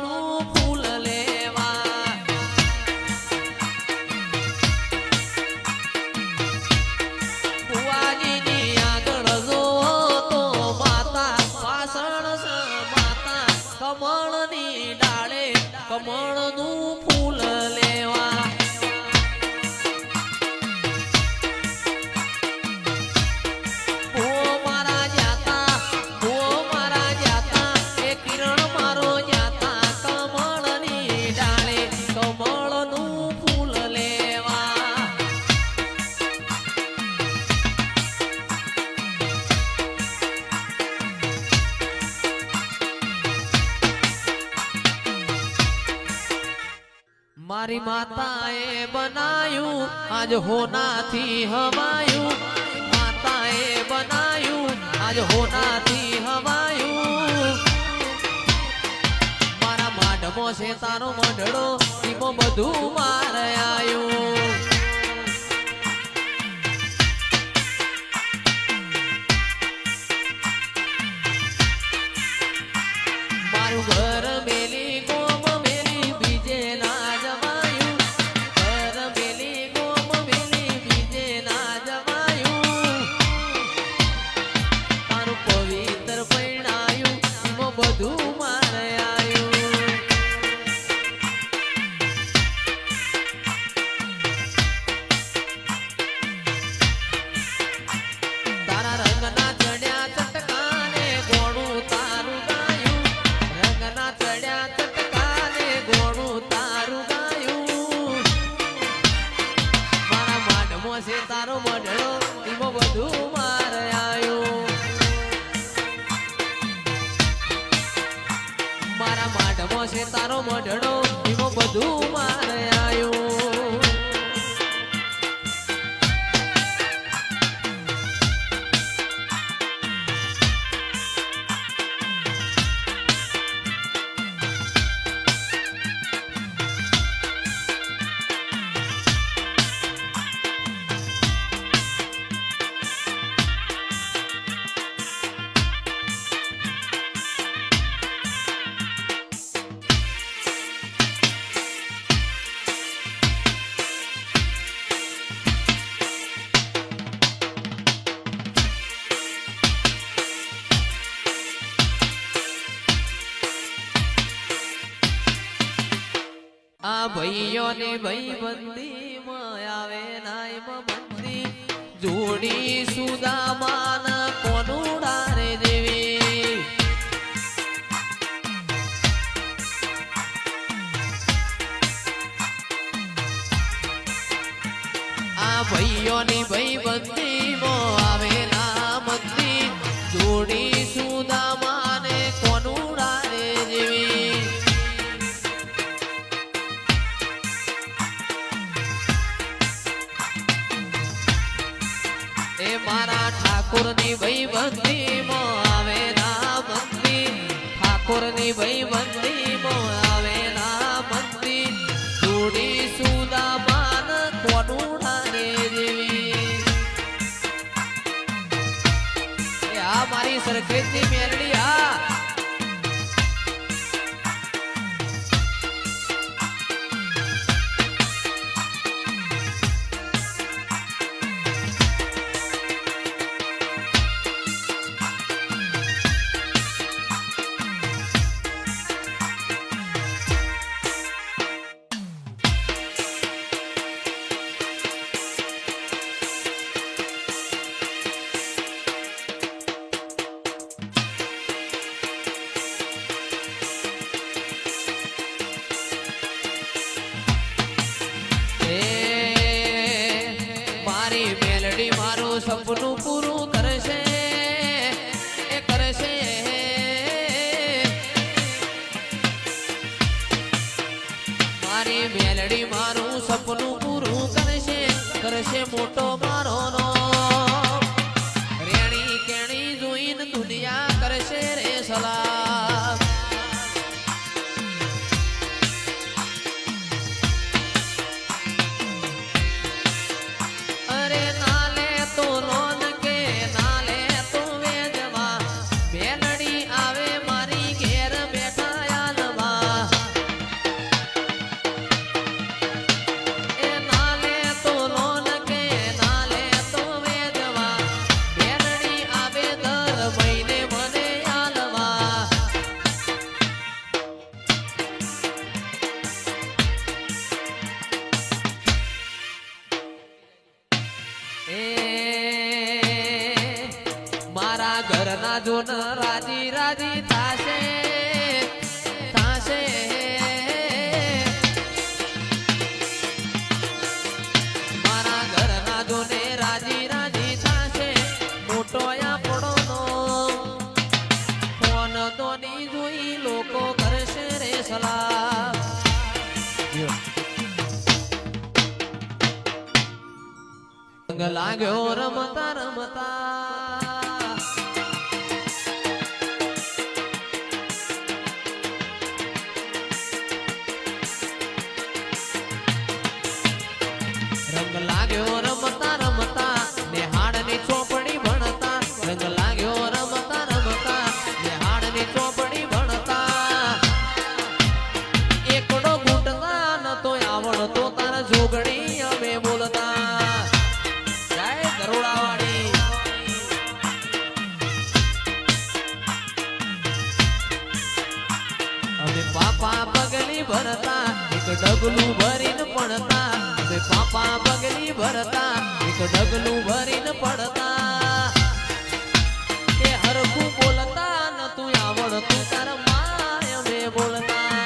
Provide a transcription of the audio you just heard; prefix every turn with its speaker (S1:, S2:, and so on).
S1: કમળનું ફૂલ લેવા ભુવાજીની આગળ જો તો માતા વાસણ માતા કમળની ડાળે કમળનું ફૂલ લેવા મારી માતાએ બનાયું આજ હોનાથી હવાયું માતાએ બનાયું આજ હોનાથી હવાયું મારા માઢમો છે તારો મંડળો એમાં બધું મારે આયું મારું ઘર મેલી ગોમ મેલી બીજે ના જવાયું ઘર મેલી ગોમ મેલી બીજે ના જવાયું તારું પવિત્ર પૈણાયું એમાં બધું મારે આયું તારા રંગના ચડ્યા ચટકાને ગોણું તારું ગાયું રંગના ચડ્યા ચટકાને ગોણું તારું ગાયું મારા માઢમો છે તારો મંડળો એમાં બધું મારે આયું મારા માઢમો છે તારો મંડળો એમાં બધું મારે આયું આ ભાઈઓને ભાઈબંધી માં આવે નાય બંદી જોડી સુદામાન કોનું ડારે દેવી આ ભાઈઓની ભાઈબંધી માં આવે ના બંદી જોડી સુદામાને કોનું ડારે દેવી એ મારા ઠાકોરની ભાઈબંધી માં આવે ના બંદી ઠાકોરની ભાઈબંધી માં આવે ના બંદી જોડી સુદામાન કોનું ડારે દેવી એ આ મારી સરખેજની મેરડી આ સપનું પૂરું કરશે એ કરશે મારી મેલડી મારું સપનું પૂરું કરશે કરશે મોટો મારો નો રેણી કેણી જોઈને દુનિયા કરશે રે સલામ અરે નાલે તો લોન કે નાલે તો વેજવા મેલડી આવે મારી ઘેર બેઠા યાલવા ઘરના જોન રાજી રાજી થાશે થાશે મારા ઘરના જોને રાજી રાજી થાશે મોટો આપણોનો ફોન દોની જોઈ લોકો કરશે રે સલાહ રંગ લાગ્યો રમતા રમતા રંગ લાગ્યો રમતા રમતા નેહાડની ચોપડી ભણતા રંગ લાગ્યો રમતા રમતા નેહાડની ચોપડી ભણતા એકડો ઘૂંટતા નતો આવડતો તાર જોગણી અમે બોલતા પાપા પગલી ભરતા એક ડગલું ભરીને પડતા હવે પાપા પગલી ભરતા એક ડગલું ભરીને પડતા કે હરખું બોલતા નતું આવડતું તાર માય અમે બોલતા